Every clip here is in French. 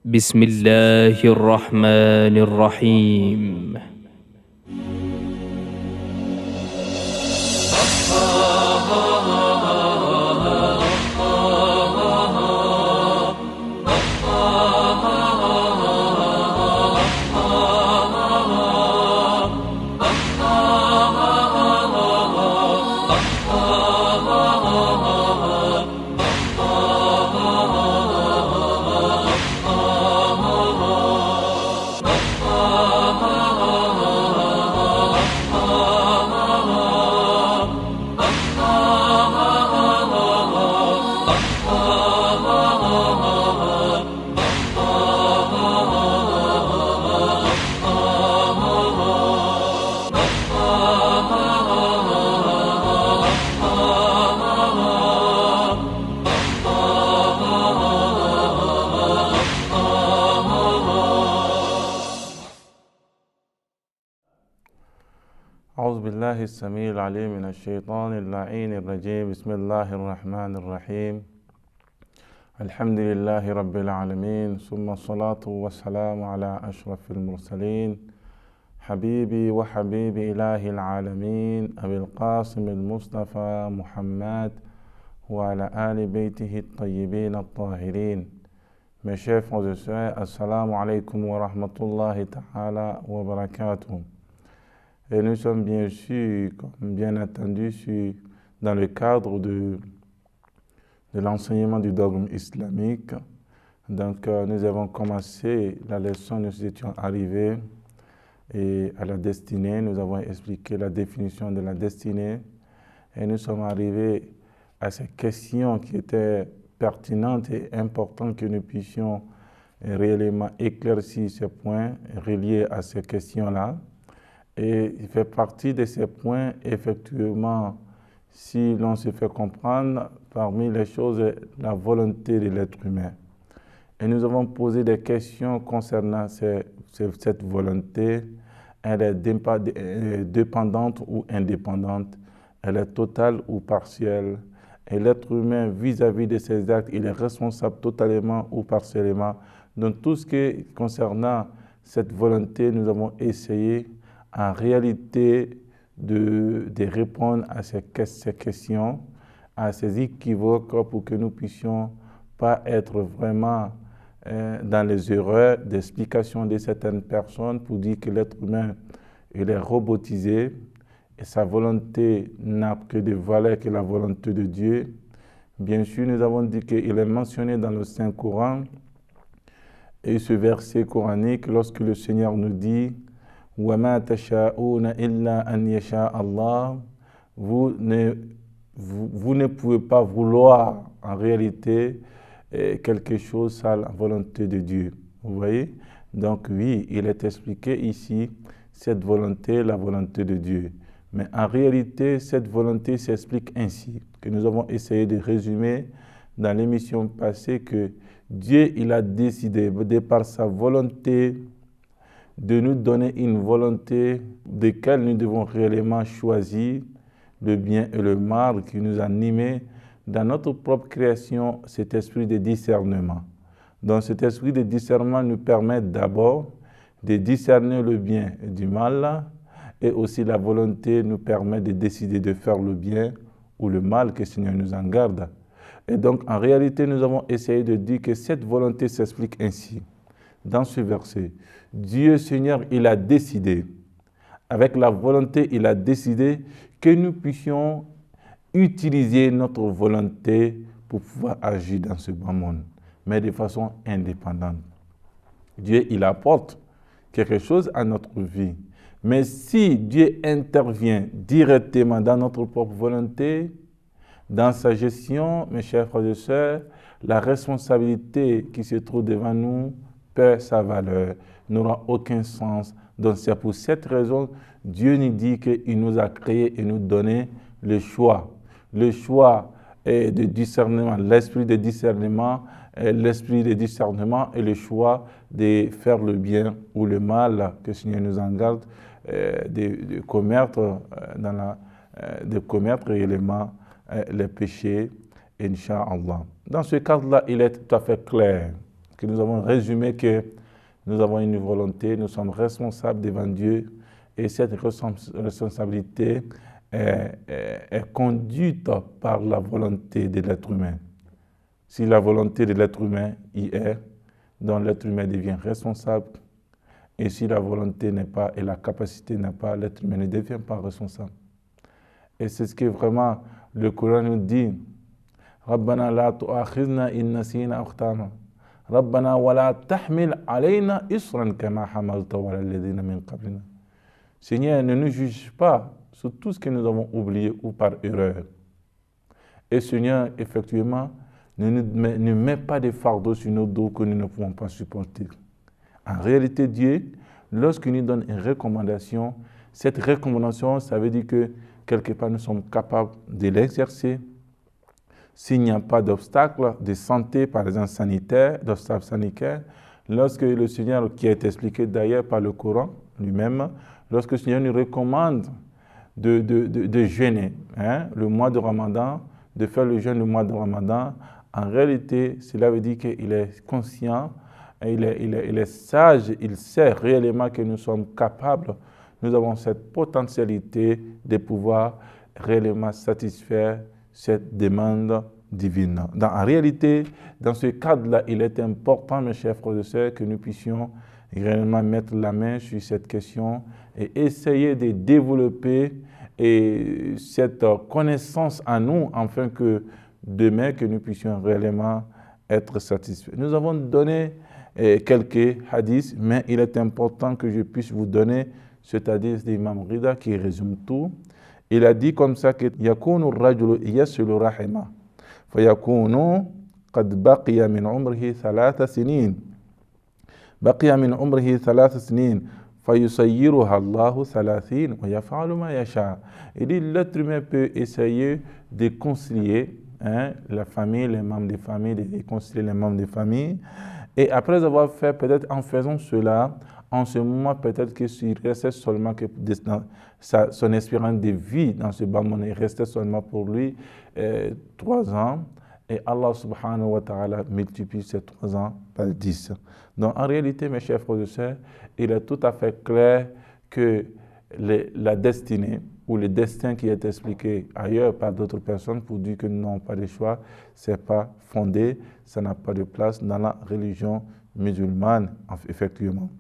بسم الله الرحمن الرحيم. أعوذ بالله السميع العليم من الشيطان اللعين الرجيم. بسم الله الرحمن الرحيم. الحمد لله رب العالمين، ثم الصلاة والسلام على أشرف المرسلين حبيبي وحبيب إله العالمين أبي القاسم المصطفى محمد وعلى آل بيته الطيبين الطاهرين. Mes chers frères et sœurs, assalamu alaikum wa rahmatullahi ta'ala wa barakatuh. Et nous sommes bien sûr, comme bien entendu, dans le cadre de l'enseignement du dogme islamique. Donc nous avons commencé la leçon, nous étions arrivés et à la destinée, nous avons expliqué la définition de la destinée et nous sommes arrivés à ces questions qui étaient pertinentes et importantes que nous puissions réellement éclaircir ces points reliés à ces questions-là. Et il fait partie de ces points, effectivement, si l'on se fait comprendre, parmi les choses, la volonté de l'être humain. Et nous avons posé des questions concernant cette volonté. Elle est dépendante ou indépendante, elle est totale ou partielle. Et l'être humain, vis-à-vis de ses actes, il est responsable totalement ou partiellement. Donc tout ce qui est concernant cette volonté, nous avons essayé en réalité de répondre à ces questions, à ces équivoques pour que nous puissions pas être vraiment dans les erreurs d'explication de certaines personnes pour dire que l'être humain il est robotisé et sa volonté n'a que de valeur que la volonté de Dieu. Bien sûr, nous avons dit qu'il est mentionné dans le Saint-Coran et ce verset coranique lorsque le Seigneur nous dit وَمَا تَشَاءُونَ إِلَّا أَنْ يَشَاءَ اللَّهُ. Vous ne pouvez pas vouloir en réalité quelque chose sans la volonté de Dieu. Vous voyez? Donc oui, il est expliqué ici cette volonté, la volonté de Dieu. Mais en réalité, cette volonté s'explique ainsi, que nous avons essayé de résumer dans l'émission passée que Dieu, il a décidé, de par sa volonté, de nous donner une volonté de laquelle nous devons réellement choisir le bien et le mal qui nous anime dans notre propre création, cet esprit de discernement. Donc cet esprit de discernement nous permet d'abord de discerner le bien et du mal et aussi la volonté nous permet de décider de faire le bien ou le mal que le Seigneur nous en garde. Et donc en réalité nous avons essayé de dire que cette volonté s'explique ainsi. Dans ce verset, Dieu Seigneur, il a décidé, avec la volonté, il a décidé que nous puissions utiliser notre volonté pour pouvoir agir dans ce bas monde, mais de façon indépendante. Dieu, il apporte quelque chose à notre vie, mais si Dieu intervient directement dans notre propre volonté, dans sa gestion, mes chers frères et sœurs, la responsabilité qui se trouve devant nous perd sa valeur, n'aura aucun sens. Donc c'est pour cette raison, Dieu nous dit qu'il nous a créé et nous donné le choix. Le choix de discernement, l'esprit de discernement et le choix de faire le bien ou le mal, que le Seigneur nous en garde, de commettre réellement les péchés, Inch'Allah. Dans ce cadre-là, il est tout à fait clair que nous avons résumé que nous avons une volonté, nous sommes responsables devant Dieu et cette responsabilité est conduite par la volonté de l'être humain. Si la volonté de l'être humain y est, donc l'être humain devient responsable. Et si la volonté n'est pas et la capacité n'est pas, l'être humain ne devient pas responsable. Et c'est ce que vraiment le Coran nous dit. Rabbana la tu'akhidna in nasina aw akhtana. Rabbana wa la tahmil alayna isran kama hamaltahu ala alladhina min qablina. Seigneur, ne nous juge pas sur tout ce que nous avons oublié ou par erreur. Et Seigneur, effectivement, ne met pas de fardeau sur nos dos que nous ne pouvons pas supporter. En réalité, Dieu, lorsqu'il nous donne une recommandation, cette recommandation, ça veut dire que quelque part nous sommes capables de l'exercer. S'il n'y a pas d'obstacle de santé, par exemple sanitaire, d'obstacle sanitaire, lorsque le Seigneur, qui est expliqué d'ailleurs par le Coran lui-même, lorsque le Seigneur nous recommande de jeûner, le mois de Ramadan, de faire le jeûne du mois de Ramadan, en réalité, cela veut dire qu'il est conscient, il est sage, il sait réellement que nous sommes capables, nous avons cette potentialité de pouvoir réellement satisfaire cette demande divine. En réalité, dans ce cadre-là, il est important, mes chers frères et sœurs, que nous puissions réellement mettre la main sur cette question et essayer de développer cette connaissance en nous, afin que demain, que nous puissions réellement être satisfaits. Nous avons donné quelques hadiths, mais il est important que je puisse vous donner cet hadith d'Imam Rida qui résume tout. Il a dit comme ça que yakunu ar-rajulu yasilu rahima fa yakunu qad baqiya min umrihi 3 sinin baqiya min umrihi 3 sinin fa yusayyiruha Allahu 30 wa yaf'alu ma yasha. Il dit l'être humain peut essayer de concilier la famille, les membres de famille, de réconcilier les membres de famille. Et après avoir fait, peut-être en faisant cela, en ce moment, peut-être qu'il restait seulement que son espérance de vie dans ce bas monde, il restait seulement pour lui 3 ans. Et Allah subhanahu wa ta'ala multiplie ces 3 ans par 10. Donc en réalité, mes chers frères et sœurs, il est tout à fait clair que la destinée ou le destin qui est expliqué ailleurs par d'autres personnes pour dire que nous n'avons pas de choix, ce n'est pas fondé, ça n'a pas de place dans la religion musulmane, effectivement.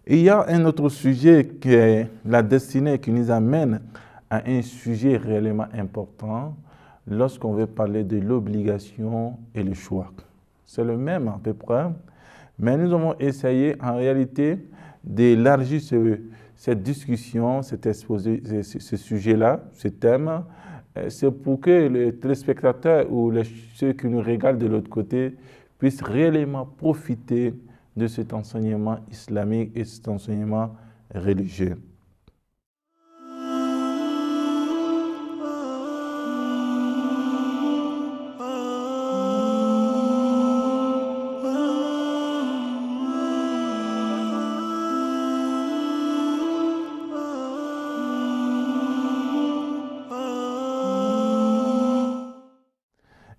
Il y a un autre sujet qui est la destinée qui nous amène à un sujet réellement important lorsqu'on veut parler de l'obligation et le choix. C'est le même à peu près, mais nous avons essayé en réalité d'élargir cette discussion, cet exposé, ce sujet-là, ce thème. C'est pour que les téléspectateurs ou ceux qui nous regardent de l'autre côté puissent réellement profiter de cet enseignement islamique et cet enseignement religieux.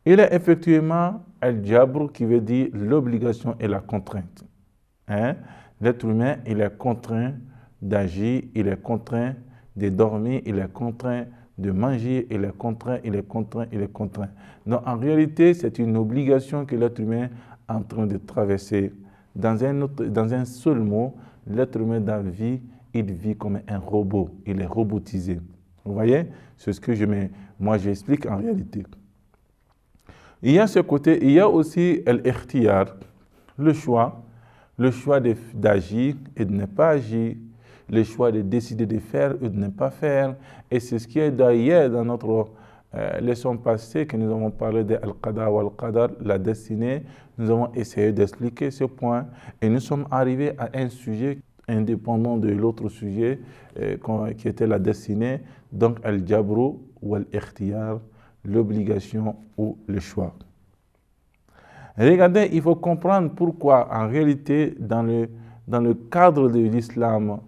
Il est effectivement al-jabr qui veut dire l'obligation et la contrainte. L'être humain, il est contraint d'agir, il est contraint de dormir, il est contraint de manger, il est contraint, il est contraint, il est contraint. Donc en réalité, c'est une obligation que l'être humain est en train de traverser. Dans un seul mot, l'être humain dans la vie, il vit comme un robot, il est robotisé. Vous voyez? C'est ce que moi j'explique en réalité. Il y a ce côté, il y a aussi l'ikhtiyar, le choix d'agir et de ne pas agir, le choix de décider de faire et de ne pas faire. Et c'est ce qui est d'ailleurs dans notre leçon passée que nous avons parlé de al-qada wa al-qadar, la destinée. Nous avons essayé d'expliquer ce point et nous sommes arrivés à un sujet indépendant de l'autre sujet qui était la destinée, donc al-jabru ou al-ikhtiyar, l'obligation ou le choix. Regardez, il faut comprendre pourquoi, en réalité, dans le cadre de l'islam,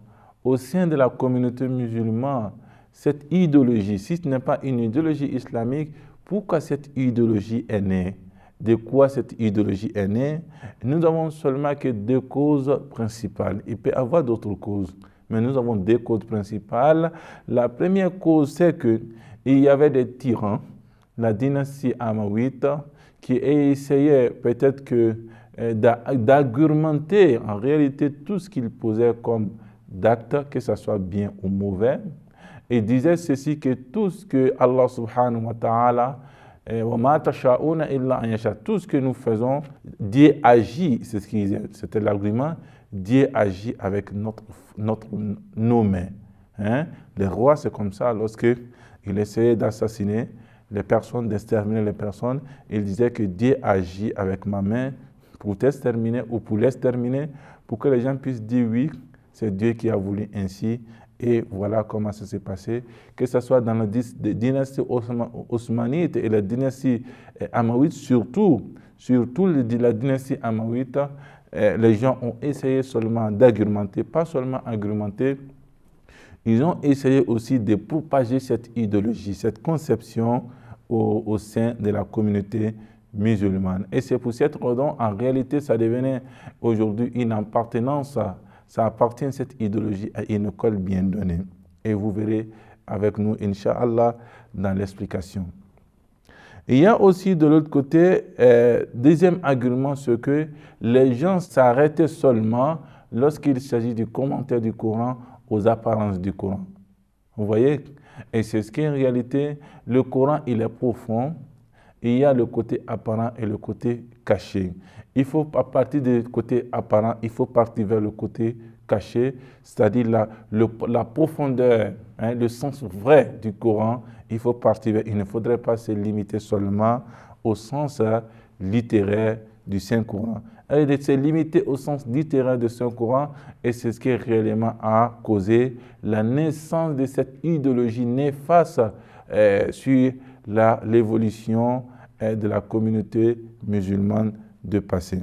au sein de la communauté musulmane, cette idéologie, si ce n'est pas une idéologie islamique, pourquoi cette idéologie est née? de quoi cette idéologie est née. Nous n'avons seulement que deux causes principales. Il peut y avoir d'autres causes, mais nous avons deux causes principales. La première cause, c'est qu'il y avait des tyrans, la dynastie Amaouite, qui essayaient peut-être d'argumenter en réalité tout ce qu'ils posaient comme d'actes, que ce soit bien ou mauvais, et disaient ceci, que tout ce que Allah subhanahu wa ta'ala, tout ce que nous faisons, Dieu agit, c'est ce qu'ils disaient, c'était l'argument, Dieu agit avec nos mains. Hein? Les rois, c'est comme ça, lorsqu'ils essayaient d'assassiner les personnes, d'exterminer les personnes, ils disaient que Dieu agit avec ma main pour t'exterminer ou pour l'exterminer, pour que les gens puissent dire oui, c'est Dieu qui a voulu ainsi. Et voilà comment ça s'est passé. Que ce soit dans la dynastie osmanite et la dynastie amaouite, surtout la dynastie amaouite, les gens ont essayé seulement d'argumenter, pas seulement argumenter, ils ont essayé aussi de propager cette idéologie, cette conception au sein de la communauté musulmane. Et c'est pour cette raison, en réalité, ça devenait aujourd'hui une appartenance. Ça appartient, cette idéologie, à une école bien donnée. Et vous verrez avec nous, Inch'Allah, dans l'explication. Il y a aussi de l'autre côté, deuxième argument, c'est que les gens s'arrêtaient seulement lorsqu'il s'agit du commentaire du Coran aux apparences du Coran. Vous voyez? Et c'est ce qu'en réalité, le Coran, il est profond. Il y a le côté apparent et le côté caché. Il faut, à partir du côté apparent, il faut partir vers le côté caché, c'est-à-dire la profondeur, le sens vrai du Coran. Il faut partir vers, il ne faudrait pas se limiter seulement au sens littéraire du Saint-Coran. Et de se limiter au sens littéraire du Saint-Coran, et c'est ce qui réellement a causé la naissance de cette idéologie néfaste sur l'évolution de la communauté musulmane de passé.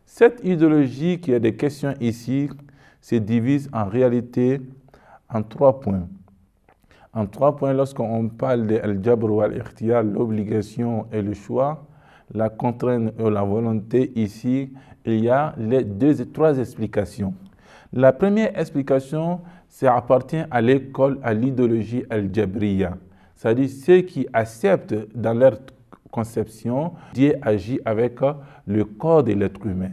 Cette idéologie qui a des questions ici se divise en réalité en 3 points. En 3 points, lorsqu'on parle de al-jabr ou al-ikhtiyar, l'obligation et le choix, la contrainte et la volonté, ici, il y a les 3 explications. La première explication, ça appartient à l'école, à l'idéologie al-jabriya, c'est-à-dire ceux qui acceptent dans leur conception, Dieu agit avec le corps de l'être humain.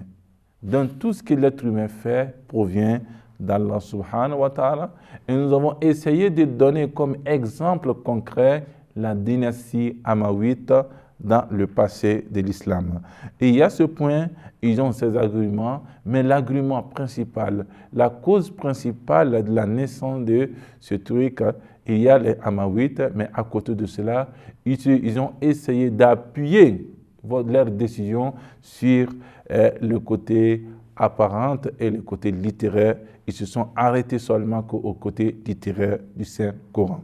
Donc tout ce que l'être humain fait provient d'Allah subhanahu wa ta'ala. Et nous avons essayé de donner comme exemple concret la dynastie amaouite dans le passé de l'islam. Et il y a ce point, ils ont ces arguments, mais l'argument principal, la cause principale de la naissance de ce truc, il y a les Amaouites, mais à côté de cela, ils ont essayé d'appuyer leur décision sur le côté apparent et le côté littéraire. Ils se sont arrêtés seulement au côté littéraire du Saint-Coran,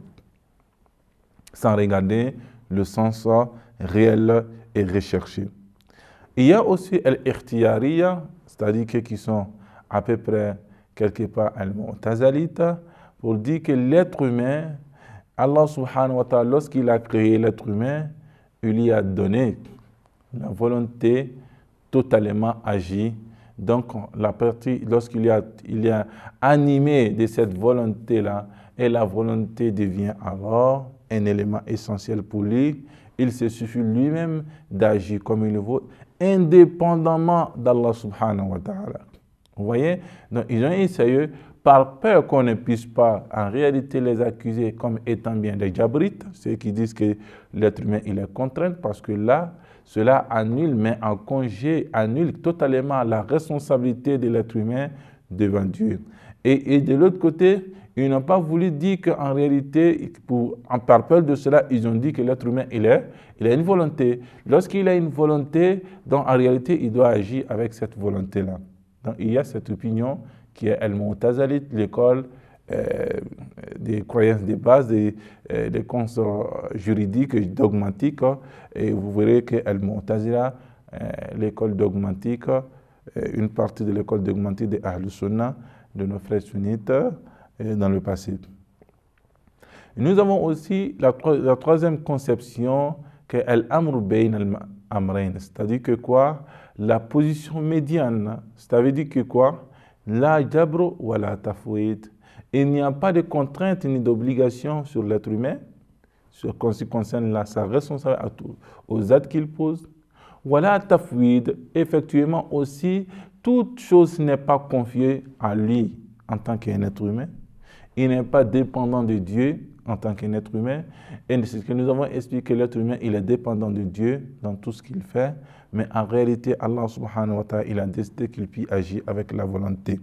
sans regarder le sens réel et recherché. Il y a aussi al-ikhtiyariya, c'est-à-dire qui sont à peu près quelque part al-mu'tazalite, pour dire que l'être humain, Allah subhanahu wa ta'ala, lorsqu'il a créé l'être humain, il lui a donné la volonté totalement agie. Donc, la partie, lorsqu'il il a animé de cette volonté-là, et la volonté devient alors un élément essentiel pour lui, il se suffit lui-même d'agir comme il le veut, indépendamment d'Allah subhanahu wa ta'ala. Vous voyez? Donc, ils ont essayé, par peur qu'on ne puisse pas en réalité les accuser comme étant bien des jabrites, ceux qui disent que l'être humain il est contraint, parce que là, cela annule, met en congé, annule totalement la responsabilité de l'être humain devant Dieu. Et de l'autre côté, ils n'ont pas voulu dire qu'en réalité, par peur de cela, ils ont dit que l'être humain, il a une volonté. Lorsqu'il a une volonté, donc en réalité, il doit agir avec cette volonté-là. Donc il y a cette opinion qui est al-Mu'tazalite, l'école des croyances de base, des concepts juridiques, dogmatiques. Et vous verrez que al-Mu'tazila, l'école dogmatique, une partie de l'école dogmatique de Ahlus Sunnah, de nos frères sunnites, dans le passé. Nous avons aussi la troisième conception que al-amr bayn al-amrayn, c'est-à-dire que quoi? La position médiane, ça veut dire que quoi? La jabr wa la tafwid. Il n'y a pas de contrainte ni d'obligation sur l'être humain, en ce qui concerne sa responsabilité aux actes qu'il pose. Voilà tafwid, effectivement aussi, toute chose n'est pas confiée à lui en tant qu'un être humain. Il n'est pas dépendant de Dieu en tant qu'un être humain. Et c'est ce que nous avons expliqué, l'être humain, il est dépendant de Dieu dans tout ce qu'il fait. Mais en réalité, Allah subhanahu wa ta'ala, il a décidé qu'il puisse agir avec la volonté.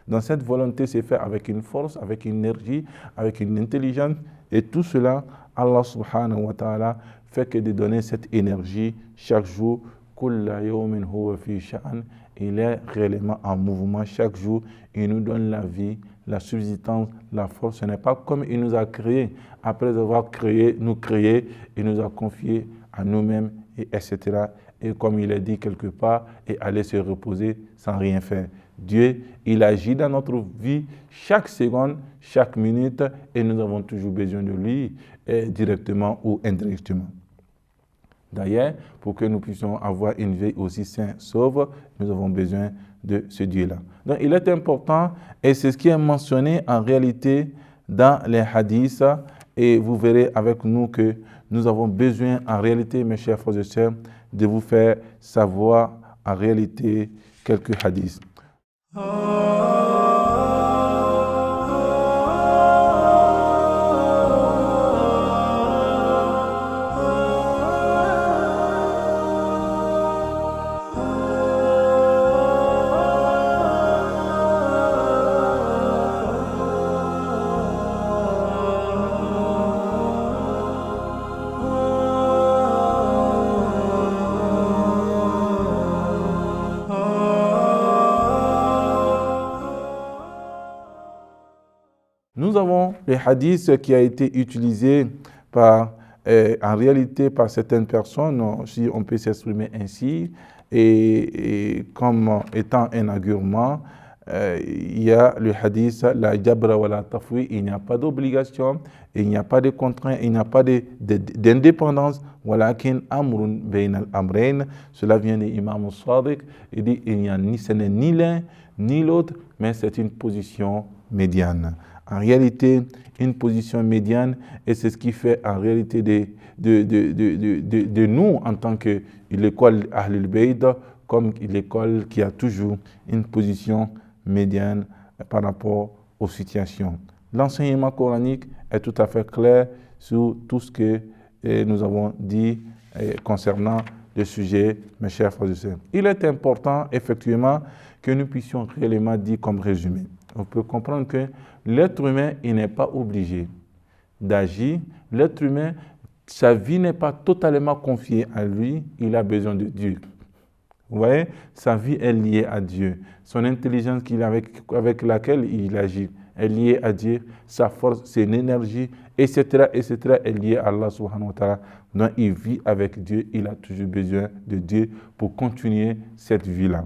Dans cette volonté, c'est fait avec une force, avec une énergie, avec une intelligence. Et tout cela, Allah subhanahu wa ta'ala fait que de donner cette énergie chaque jour. Kulla yawmin huwa fi sha'an. Il est réellement en mouvement chaque jour. Il nous donne la vie, la subsistance, la force. Ce n'est pas comme il nous a créés. Après avoir nous créé, il nous a confiés à nous-mêmes, etc. Et comme il est dit quelque part, et aller se reposer sans rien faire. Dieu, il agit dans notre vie chaque seconde, chaque minute, et nous avons toujours besoin de lui, directement ou indirectement. D'ailleurs, pour que nous puissions avoir une vie aussi saine, sauve, nous avons besoin de ce Dieu-là. Donc, il est important, et c'est ce qui est mentionné en réalité dans les hadiths, et vous verrez avec nous que nous avons besoin, en réalité, mes chers frères et sœurs, de vous faire savoir en réalité quelques hadiths. Nous avons le hadith qui a été utilisé en réalité par certaines personnes, si on peut s'exprimer ainsi, et comme étant un argument, il y a le hadith, la jabra wa la tafwi, il n'y a pas d'obligation, il n'y a pas de contrainte, il n'y a pas d'indépendance. Walakin amrun bayn al-amrayn, cela vient de l'imam Sadiq, il dit ce n'est ni l'un ni l'autre, mais c'est une position médiane. En réalité, une position médiane, et c'est ce qui fait en réalité de nous en tant que l'école Ahlul Bayt, comme l'école qui a toujours une position médiane par rapport aux situations. L'enseignement coranique est tout à fait clair sur tout ce que nous avons dit concernant le sujet, mes chers frères et sœurs. Il est important, effectivement, que nous puissions réellement dire comme résumé. On peut comprendre que l'être humain, il n'est pas obligé d'agir. L'être humain, sa vie n'est pas totalement confiée à lui, il a besoin de Dieu. Vous voyez, sa vie est liée à Dieu. Son intelligence avec laquelle il agit est liée à Dieu. Sa force, son énergie, etc., est liée à Allah subhanahu wa ta'ala. Donc, il vit avec Dieu, il a toujours besoin de Dieu pour continuer cette vie-là.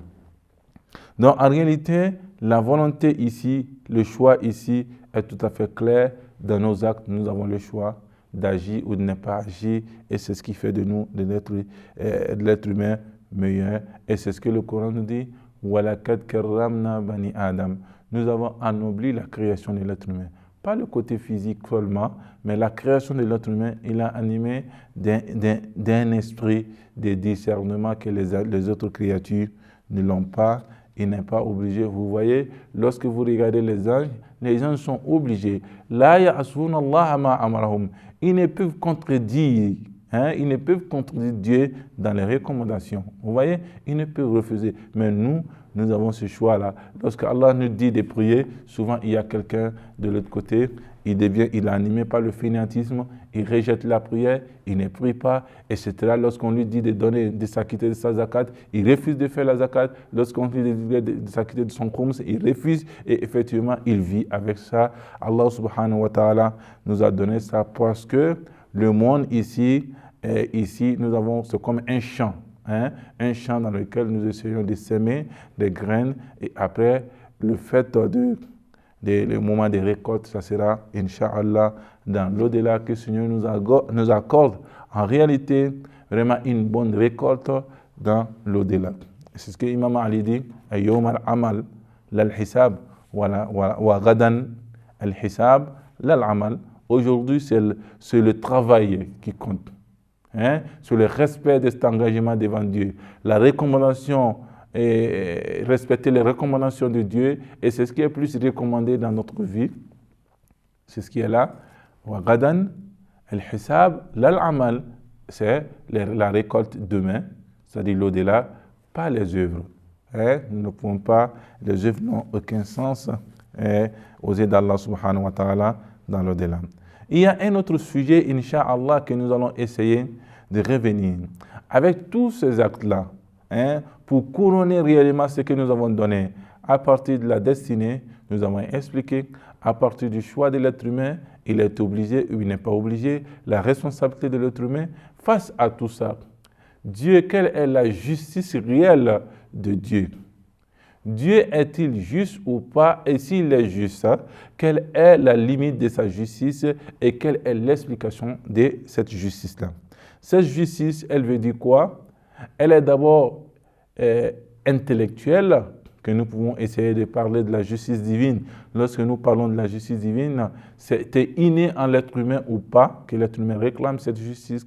Donc, en réalité, la volonté ici, le choix ici est tout à fait clair. Dans nos actes, nous avons le choix d'agir ou de ne pas agir. Et c'est ce qui fait de nous, de l'être humain, meilleur. Et c'est ce que le Coran nous dit. وَلَقَدْ كَرَّمْنَا بَنِي Adam. Nous avons anobli la création de l'être humain. Pas le côté physique seulement, mais la création de l'être humain, il a animé d'un esprit de discernement que les autres créatures ne l'ont pas. Il n'est pas obligé. Vous voyez, lorsque vous regardez les anges sont obligés. La ya'asuna Allah ma amarahum. Ils ne peuvent contredire. Ils ne peuvent contredire Dieu dans les recommandations. Vous voyez, ils ne peuvent refuser. Mais nous avons ce choix-là. Lorsque Allah nous dit de prier, souvent il y a quelqu'un de l'autre côté, il est animé par le fainéantisme, il rejette la prière, il ne prie pas, etc. Lorsqu'on lui dit de s'acquitter de sa zakat, il refuse de faire la zakat. Lorsqu'on lui dit de s'acquitter de son khums, il refuse et effectivement il vit avec ça. Allah subhanahu wa ta'ala nous a donné ça parce que le monde ici, nous avons, c'est comme un champ. Un champ dans lequel nous essayons de semer des graines et après le fait le moment de récolte, ça sera Inch'Allah dans l'au-delà que le Seigneur nous accorde en réalité vraiment une bonne récolte dans l'au-delà. C'est ce que Imam Ali dit, Yawm al-amal lal-hisab wa gadan al-hisab lal-amal. Aujourd'hui, c'est le travail qui compte. Sur le respect de cet engagement devant Dieu. La recommandation, et respecter les recommandations de Dieu, et c'est ce qui est plus recommandé dans notre vie. C'est ce qui est là. Wa gadan al-hisab lal-amal. C'est la récolte demain, c'est-à-dire l'au-delà, pas les œuvres. Nous ne pouvons pas, les œuvres n'ont aucun sens aux yeux d'Allah subhanahu wa ta'ala dans l'au-delà. Il y a un autre sujet, Inch'Allah, que nous allons essayer de revenir. Avec tous ces actes-là, pour couronner réellement ce que nous avons donné, à partir de la destinée, nous avons expliqué, à partir du choix de l'être humain, il est obligé ou il n'est pas obligé, la responsabilité de l'être humain. Face à tout ça, Dieu, quelle est la justice réelle de Dieu? Dieu est-il juste ou pas? Et s'il est juste, quelle est la limite de sa justice et quelle est l'explication de cette justice-là? Cette justice, elle veut dire quoi? Elle est d'abord intellectuelle, que nous pouvons essayer de parler de la justice divine. Lorsque nous parlons de la justice divine, c'est inné en l'être humain ou pas que l'être humain réclame cette justice,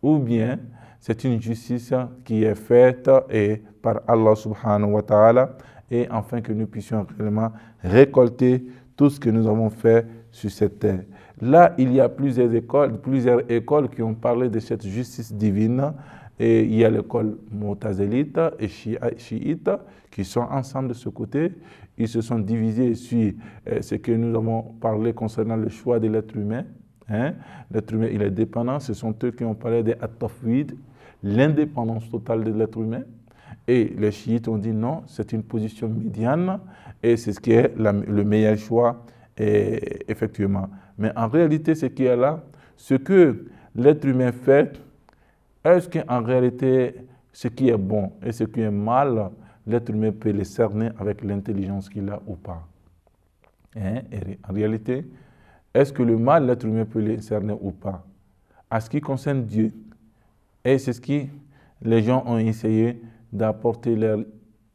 ou bien c'est une justice qui est faite par Allah subhanahu wa ta'ala, et afin que nous puissions réellement récolter tout ce que nous avons fait sur cette terre. Là, il y a plusieurs écoles qui ont parlé de cette justice divine, et il y a l'école mu'tazilite et chiite qui sont ensemble de ce côté. Ils se sont divisés sur ce que nous avons parlé concernant le choix de l'être humain. L'être humain, il est dépendant. Ce sont eux qui ont parlé de at-tafwid, l'indépendance totale de l'être humain. Et les chiites ont dit non, c'est une position médiane et c'est ce qui est le meilleur choix, effectivement. Mais en réalité, ce qui est là, ce que l'être humain fait, est-ce qu'en réalité, ce qui est bon et ce qui est mal, l'être humain peut les cerner avec l'intelligence qu'il a ou pas? Et en réalité, est-ce que le mal, l'être humain peut les cerner ou pas? À ce qui concerne Dieu, et c'est ce qui les gens ont essayé d'apporter leur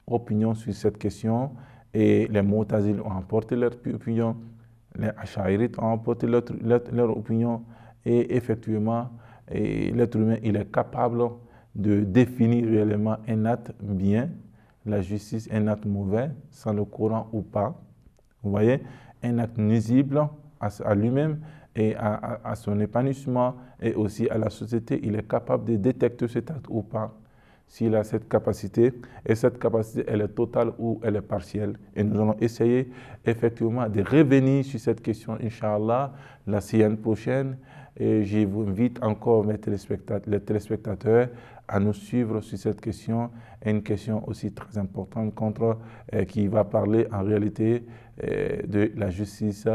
opinion sur cette question, et les Mu'tazil ont apporté leur opinion, les Ash'arites ont apporté leur opinion, et effectivement, l'être humain, il est capable de définir réellement un acte bien, la justice, un acte mauvais, sans le Coran ou pas. Vous voyez, un acte nuisible à lui-même et à son épanouissement et aussi à la société, il est capable de détecter cet acte ou pas. S'il a cette capacité, et cette capacité, elle est totale ou elle est partielle. Et nous allons essayer effectivement de revenir sur cette question, Inch'Allah, la séance prochaine. Et je vous invite encore, les téléspectateurs, à nous suivre sur cette question, une question aussi très importante qui va parler en réalité de la justice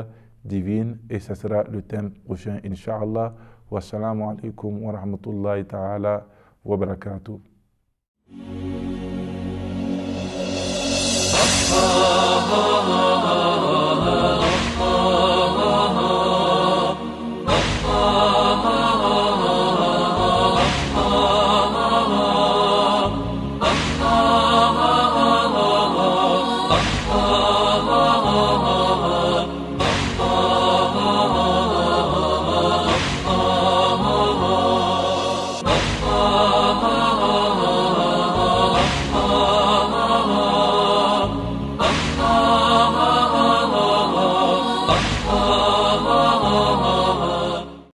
divine. Et ce sera le thème prochain, Inch'Allah. Wassalamu alaikum wa rahmatullahi ta'ala wa barakatuh.